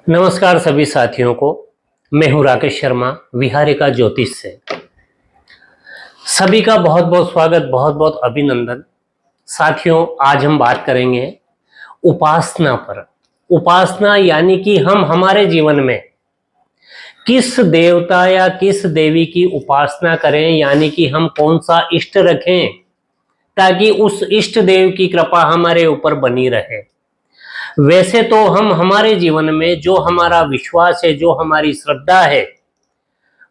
नमस्कार सभी साथियों को। मैं हूं राकेश शर्मा, विहारिका ज्योतिष से। सभी का बहुत बहुत स्वागत, बहुत बहुत अभिनंदन। साथियों, आज हम बात करेंगे उपासना पर। उपासना यानी कि हम हमारे जीवन में किस देवता या किस देवी की उपासना करें, यानी कि हम कौन सा इष्ट रखें ताकि उस इष्ट देव की कृपा हमारे ऊपर बनी रहे। वैसे तो हम हमारे जीवन में जो हमारा विश्वास है, जो हमारी श्रद्धा है,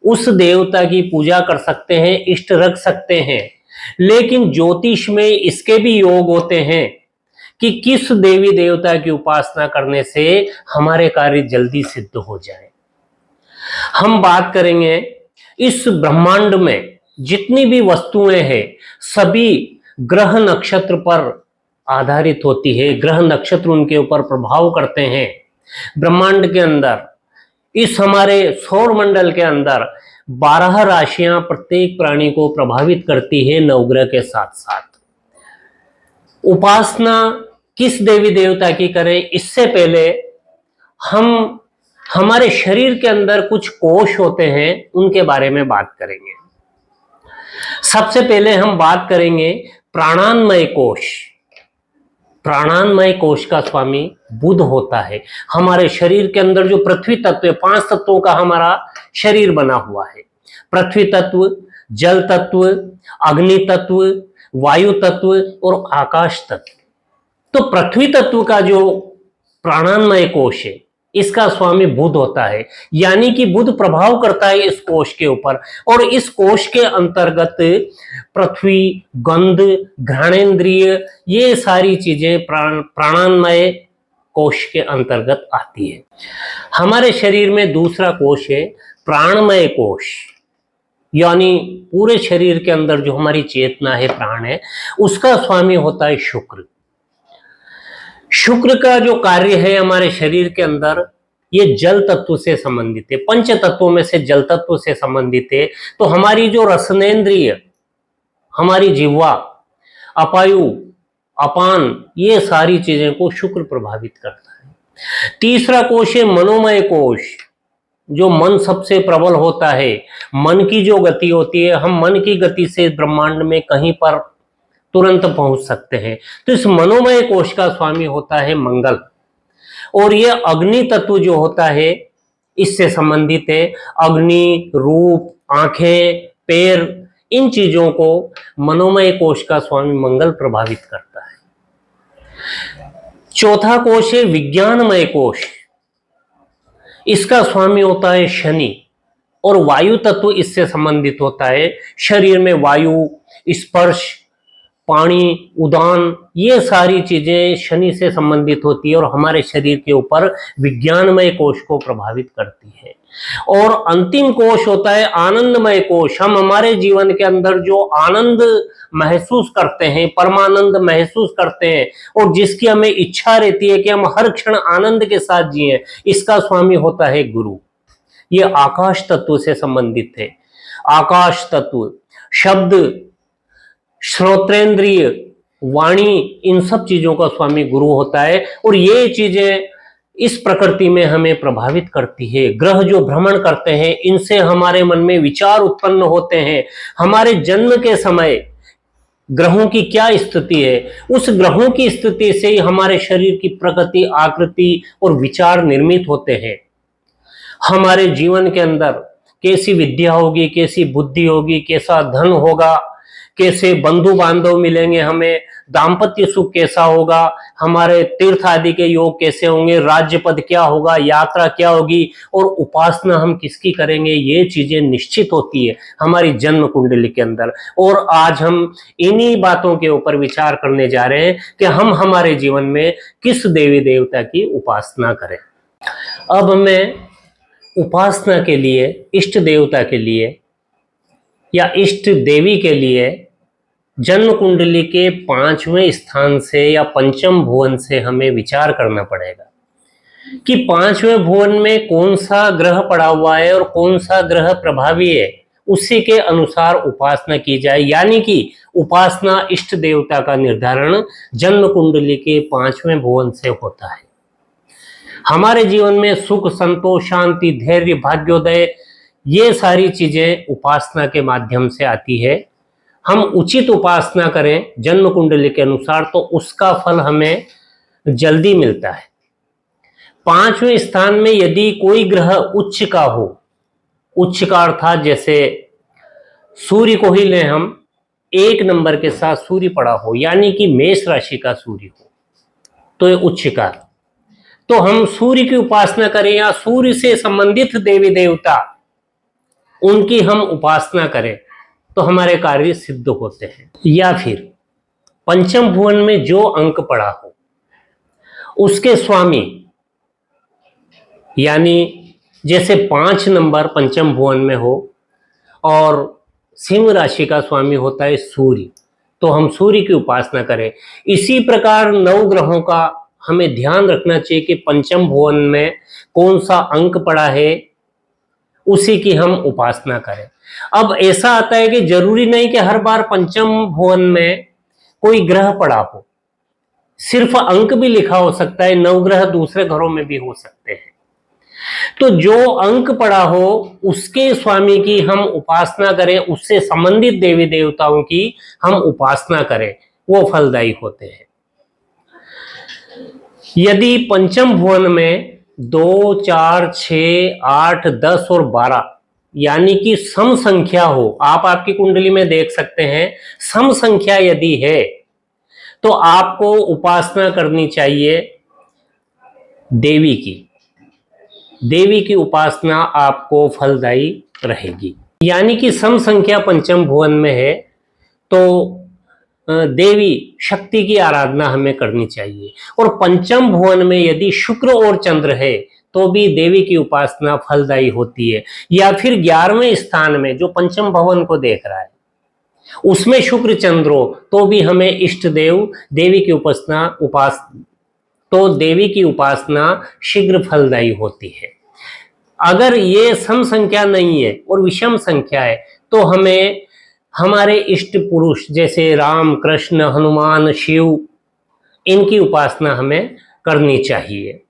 उस देवता की पूजा कर सकते हैं, इष्ट रख सकते हैं। लेकिन ज्योतिष में इसके भी योग होते हैं कि किस देवी देवता की उपासना करने से हमारे कार्य जल्दी सिद्ध हो जाए। हम बात करेंगे इस ब्रह्मांड में जितनी भी वस्तुएं हैं सभी ग्रह नक्षत्र पर आधारित होती है। ग्रह नक्षत्र उनके ऊपर प्रभाव करते हैं। ब्रह्मांड के अंदर, इस हमारे सौर मंडल के अंदर 12 राशियां प्रत्येक प्राणी को प्रभावित करती है नवग्रह के साथ साथ। उपासना किस देवी देवता की करें, इससे पहले हम हमारे शरीर के अंदर कुछ कोश होते हैं, उनके बारे में बात करेंगे। सबसे पहले हम बात करेंगे प्राणान्मय कोश। प्राणान्मय कोश का स्वामी बुध होता है। हमारे शरीर के अंदर जो पृथ्वी तत्व है, 5 तत्वों का हमारा शरीर बना हुआ है। पृथ्वी तत्व, जल तत्व, अग्नि तत्व, वायु तत्व और आकाश तत्व। तो पृथ्वी तत्व का जो प्राणान्मय कोश है, इसका स्वामी बुध होता है। यानी कि बुध प्रभाव करता है इस कोश के ऊपर, और इस कोश के अंतर्गत पृथ्वी, गंध, घ्राणेन्द्रिय, ये सारी चीजें प्राणान्मय कोश के अंतर्गत आती है। हमारे शरीर में दूसरा कोश है प्राणमय कोश, यानी पूरे शरीर के अंदर जो हमारी चेतना है, प्राण है, उसका स्वामी होता है शुक्र। शुक्र का जो कार्य है हमारे शरीर के अंदर, ये जल तत्व से संबंधित है। पंच तत्वों में से जल तत्व से संबंधित है। तो हमारी जो रसनेन्द्रिय, हमारी जिह्वा, अपायु, अपान, ये सारी चीजें को शुक्र प्रभावित करता है। तीसरा कोश है मनोमय कोश, जो मन सबसे प्रबल होता है। मन की जो गति होती है, हम मन की गति से ब्रह्मांड में कहीं पर तुरंत पहुंच सकते हैं। तो इस मनोमय कोश का स्वामी होता है मंगल। और ये अग्नि तत्व जो होता है, इससे संबंधित है। अग्नि, रूप, आंखें, पैर, इन चीजों को मनोमय कोश का स्वामी मंगल प्रभावित करता है। चौथा कोश है विज्ञानमय कोश। इसका स्वामी होता है शनि, और वायु तत्व इससे संबंधित होता है। शरीर में वायु, स्पर्श, पानी, उदान, ये सारी चीजें शनि से संबंधित होती है और हमारे शरीर के ऊपर विज्ञानमय कोश को प्रभावित करती है। और अंतिम कोश होता है आनंदमय कोश। हम हमारे जीवन के अंदर जो आनंद महसूस करते हैं, परमानंद महसूस करते हैं, और जिसकी हमें इच्छा रहती है कि हम हर क्षण आनंद के साथ जिएं, इसका स्वामी होता है गुरु। ये आकाश तत्व से संबंधित है। आकाश तत्व, शब्द, श्रोत्रेंद्रिय, वाणी, इन सब चीजों का स्वामी गुरु होता है। और ये चीजें इस प्रकृति में हमें प्रभावित करती है। ग्रह जो भ्रमण करते हैं, इनसे हमारे मन में विचार उत्पन्न होते हैं। हमारे जन्म के समय ग्रहों की क्या स्थिति है, उस ग्रहों की स्थिति से ही हमारे शरीर की प्रकृति, आकृति और विचार निर्मित होते हैं। हमारे जीवन के अंदर कैसी विद्या होगी, कैसी बुद्धि होगी, कैसा धन होगा, कैसे बंधु बांधव मिलेंगे हमें, दाम्पत्य सुख कैसा होगा, हमारे तीर्थ आदि के योग कैसे होंगे, राज्य पद क्या होगा, यात्रा क्या होगी, और उपासना हम किसकी करेंगे, ये चीजें निश्चित होती है हमारी जन्म कुंडली के अंदर। और आज हम इन्हीं बातों के ऊपर विचार करने जा रहे हैं कि हम हमारे जीवन में किस देवी देवता की उपासना करें। अब मैं उपासना के लिए, इष्ट देवता के लिए या इष्ट देवी के लिए जन्म कुंडली के 5वें स्थान से या पंचम भुवन से हमें विचार करना पड़ेगा कि 5वें भुवन में कौन सा ग्रह पड़ा हुआ है और कौन सा ग्रह प्रभावी है, उसी के अनुसार उपासना की जाए। यानी कि उपासना, इष्ट देवता का निर्धारण जन्म कुंडली के 5वें भुवन से होता है। हमारे जीवन में सुख, संतोष, शांति, धैर्य, भाग्योदय, ये सारी चीजें उपासना के माध्यम से आती है। हम उचित उपासना करें जन्म कुंडली के अनुसार तो उसका फल हमें जल्दी मिलता है। 5वें स्थान में यदि कोई ग्रह उच्च का हो, उच्च का अर्थात जैसे सूर्य को ही लें हम, 1 नंबर के साथ सूर्य पड़ा हो, यानी कि मेष राशि का सूर्य हो, तो ये उच्च का, तो हम सूर्य की उपासना करें या सूर्य से संबंधित देवी देवता उनकी हम उपासना करें तो हमारे कार्य सिद्ध होते हैं। या फिर पंचम भुवन में जो अंक पड़ा हो उसके स्वामी, यानी जैसे 5 नंबर पंचम भुवन में हो और सिंह राशि का स्वामी होता है सूर्य, तो हम सूर्य की उपासना करें। इसी प्रकार 9 ग्रहों का हमें ध्यान रखना चाहिए कि पंचम भुवन में कौन सा अंक पड़ा है, उसी की हम उपासना करें। अब ऐसा आता है कि जरूरी नहीं कि हर बार पंचम भुवन में कोई ग्रह पड़ा हो, सिर्फ अंक भी लिखा हो सकता है, 9 ग्रह दूसरे घरों में भी हो सकते हैं। तो जो अंक पड़ा हो उसके स्वामी की हम उपासना करें, उससे संबंधित देवी देवताओं की हम उपासना करें, वो फलदायी होते हैं। यदि पंचम भुवन में 2, 4, 6, 8, 10 और 12 यानी कि सम संख्या हो, आप आपकी कुंडली में देख सकते हैं, सम संख्या यदि है तो आपको उपासना करनी चाहिए देवी की। देवी की उपासना आपको फलदायी रहेगी। यानी कि सम संख्या पंचम भुवन में है तो देवी शक्ति की आराधना हमें करनी चाहिए। और पंचम भुवन में यदि शुक्र और चंद्र है तो भी देवी की उपासना फलदायी होती है। या फिर 11वें स्थान में जो पंचम भवन को देख रहा है उसमें शुक्र चंद्र हो तो भी हमें इष्ट देव देवी की देवी की उपासना शीघ्र फलदायी होती है। अगर ये सम संख्या नहीं है और विषम संख्या है तो हमें हमारे इष्ट पुरुष जैसे राम, कृष्ण, हनुमान, शिव, इनकी उपासना हमें करनी चाहिए।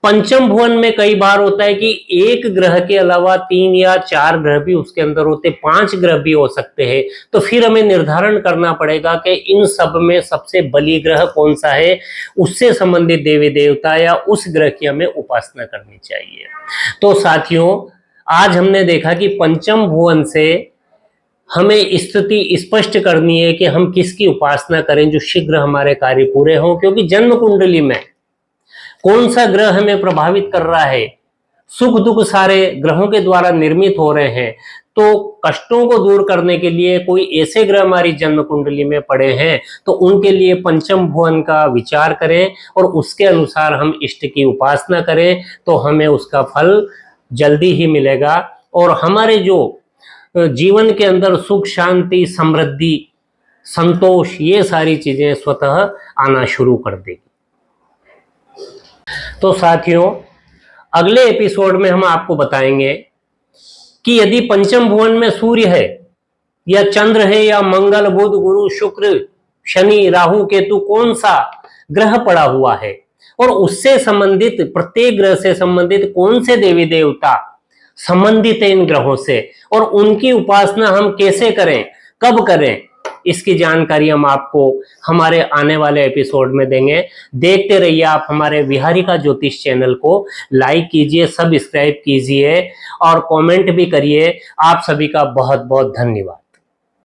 पंचम भुवन में कई बार होता है कि एक ग्रह के अलावा 3 या 4 ग्रह भी उसके अंदर होते, 5 ग्रह भी हो सकते हैं, तो फिर हमें निर्धारण करना पड़ेगा कि इन सब में सबसे बली ग्रह कौन सा है, उससे संबंधित देवी देवता या उस ग्रह की हमें उपासना करनी चाहिए। तो साथियों, आज हमने देखा कि पंचम भुवन से हमें स्थिति स्पष्ट करनी है कि हम किसकी उपासना करें जो शीघ्र हमारे कार्य पूरे हों, क्योंकि जन्म कुंडली में कौन सा ग्रह हमें प्रभावित कर रहा है, सुख दुख सारे ग्रहों के द्वारा निर्मित हो रहे हैं, तो कष्टों को दूर करने के लिए कोई ऐसे ग्रह हमारी जन्म कुंडली में पड़े हैं तो उनके लिए पंचम भुवन का विचार करें और उसके अनुसार हम इष्ट की उपासना करें तो हमें उसका फल जल्दी ही मिलेगा और हमारे जो जीवन के अंदर सुख, शांति, समृद्धि, संतोष, ये सारी चीजें स्वतः आना शुरू कर देगी। तो साथियों, अगले एपिसोड में हम आपको बताएंगे कि यदि पंचम भुवन में सूर्य है या चंद्र है या मंगल, बुध, गुरु, शुक्र, शनि, राहु, केतु, कौन सा ग्रह पड़ा हुआ है और उससे संबंधित प्रत्येक ग्रह से संबंधित कौन से देवी देवता संबंधित है इन ग्रहों से और उनकी उपासना हम कैसे करें, कब करें, इसकी जानकारी हम आपको हमारे आने वाले एपिसोड में देंगे। देखते रहिए आप हमारे विहारिका ज्योतिष चैनल को, लाइक कीजिए, सब्सक्राइब कीजिए और कमेंट भी करिए। आप सभी का बहुत बहुत धन्यवाद।